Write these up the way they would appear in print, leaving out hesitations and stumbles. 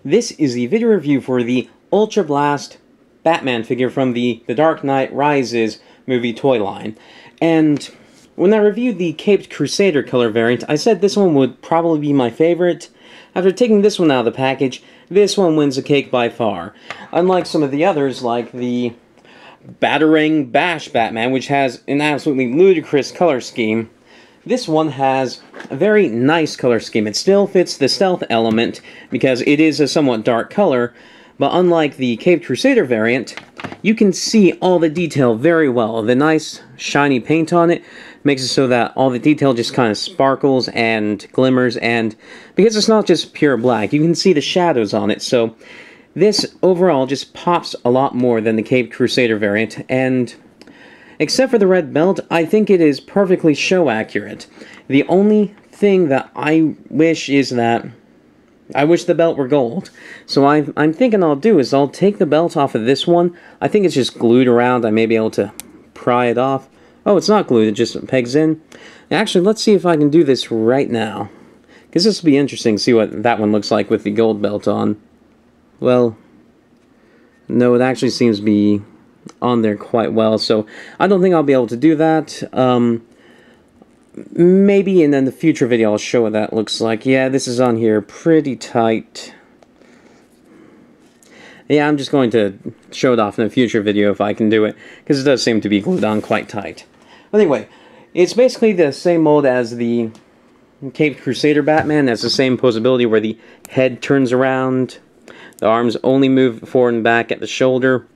This is the video review for the Ultra Blast Batman figure from the Dark Knight Rises movie toy line. And when I reviewed the Caped Crusader color variant, I said this one would probably be my favorite. After taking this one out of the package, this one wins the cake by far. Unlike some of the others, like the Batarang Bash Batman, which has an absolutely ludicrous color scheme, this one has a very nice color scheme. It still fits the stealth element because it is a somewhat dark color, but unlike the Caped Crusader variant, you can see all the detail very well. The nice shiny paint on it makes it so that all the detail just kind of sparkles and glimmers, and because it's not just pure black, you can see the shadows on it, so this overall just pops a lot more than the Caped Crusader variant, and except for the red belt, I think it is perfectly show accurate. The only thing that I wish is that I wish the belt were gold. So I'm thinking I'll do is I'll take the belt off of this one. I think it's just glued around. I may be able to pry it off. Oh, it's not glued, it just pegs in. Actually, let's see if I can do this right now, because this will be interesting to see what that one looks like with the gold belt on. Well, no, it actually seems to be on there quite well, so I don't think I'll be able to do that. Maybe in the future video I'll show what that looks like. Yeah, this is on here pretty tight. Yeah, I'm just going to show it off in a future video if I can do it, because it does seem to be glued on quite tight. Anyway, it's basically the same mold as the Caped Crusader Batman. Has the same posability where the head turns around, the arms only move forward and back at the shoulder,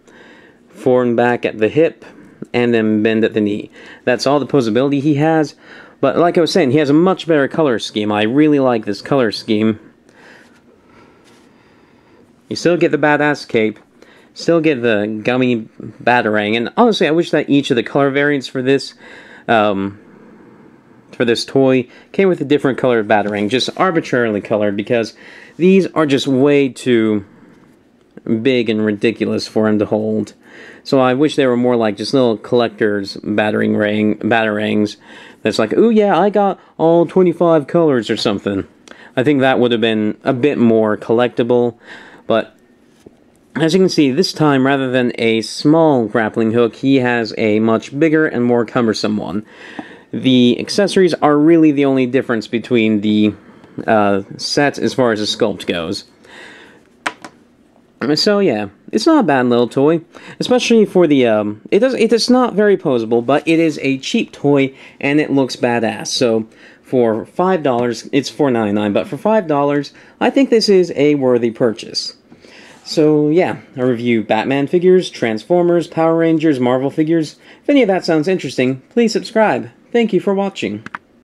forward and back at the hip, and then bend at the knee. That's all the posability he has, but like I was saying, he has a much better color scheme. I really like this color scheme. You still get the badass cape, still get the gummy Batarang, and honestly I wish that each of the color variants for this toy came with a different colored Batarang, just arbitrarily colored, because these are just way too big and ridiculous for him to hold. So I wish they were more like just little collector's Batarangs. That's like, ooh yeah, I got all 25 colors or something. I think that would have been a bit more collectible. But as you can see, this time, rather than a small grappling hook, he has a much bigger and more cumbersome one. The accessories are really the only difference between the sets as far as the sculpt goes. So yeah, it's not a bad little toy, especially for the it's not very posable, but it is a cheap toy and it looks badass. So for $5, it's $4.99, but for $5, I think this is a worthy purchase. So yeah, I review Batman figures, Transformers, Power Rangers, Marvel figures. If any of that sounds interesting, please subscribe. Thank you for watching.